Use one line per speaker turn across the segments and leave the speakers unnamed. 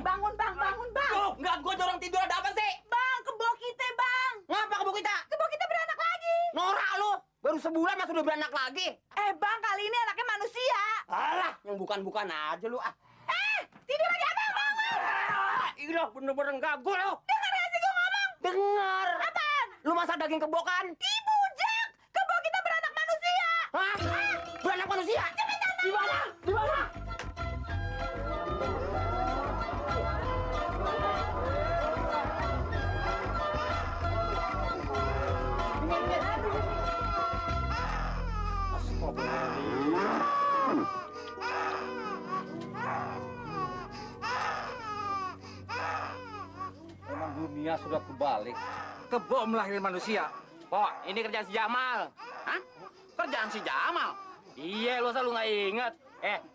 Bangun bang, bangun bang.
Tuh, nggak gua dorong tidur, ada apa sih?
Bang, kebo kita bang.
Ngapa kebo kita?
Kebo kita beranak lagi.
Norak lu, baru sebulan mas udah beranak lagi.
Bang, kali ini anaknya manusia.
Alah, yang bukan-bukan aja lu ah.
Tidur aja bang, bangun.
Iya, bener-bener gagal lu.
Dengar gak sih gua ngomong?
Dengar.
Apaan?
Lu masak daging kebo kan?
Dibujak. Kebo kita beranak manusia.
Hah? Beranak manusia? Di mana? Di mana?
Memang dunia sudah kebalik.
Kebo melahirkan manusia.
Kok, ini kerjaan si Jamal. Hah? Kerjaan si Jamal? Iya, lu selalu nggak inget.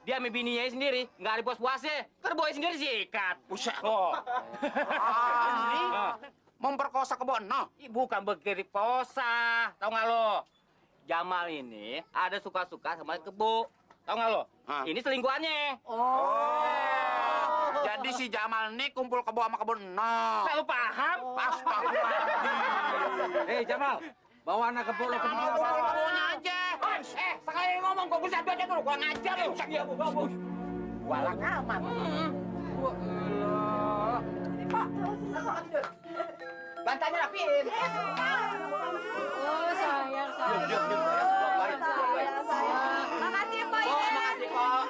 Dia sama bininya sendiri, nggak ada puas-puasnya. Kerboy sendiri sikat. Buset. Oh.
Ini memperkosa kebo no.
Bukan begitu posa. Tahu nggak lo? Jamal ini ada suka-suka sama kebo. Tahu nggak lo?
Hah?
Ini selingkuhannya.
Jadi si Jamal nih kumpul kebo sama kebo no.
Nggak lu paham?
Hei Jamal, bawa anak kebo lo ke
Mau kebonya aja.
Sekali ngomong kok bisa aja dulu. Gua ngajar lu. Iya, bagus. Walang amat. Bantalnya rapiin.
Oh, sayang. Makasih, Pak.
Makasih kok.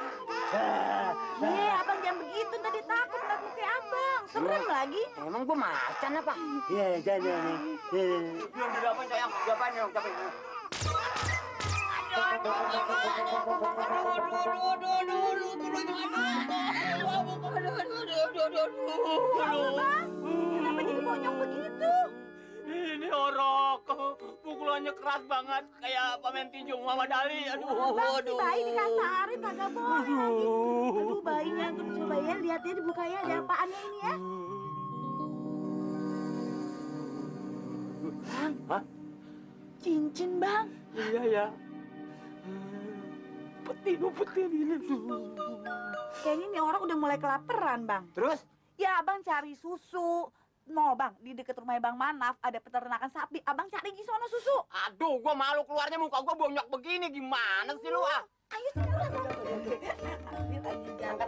Abang jangan begitu. Tadi takut ngeliat muka abang. Serem lagi.
Emang gua macan apa?
Iya, jangan nih.
Belum didapat sayang. Diapain yang capek?
Kenapa jadi bonyok begitu?
Ini orok. Pukulannya keras banget. Kayak pamen tinju Muhammad Ali.
Bang, si bayi dikasarin kagak boleh lagi. Aduh, bayinya tuh coba ya lihat ya dibuka ya ada apaannya ini ya. Bang.
Hah?
Cincin, Bang.
Iya ya. Petin ini.
Kayaknya nih orang udah mulai kelaparan, Bang.
Terus?
Ya, Abang cari susu. Mau, Bang, di dekat rumah Bang Manaf ada peternakan sapi. Abang cari di sono susu.
Aduh, gua malu keluarnya muka gua bonyok begini. Gimana sih lu ah?
Ayo, sini. Jangan ke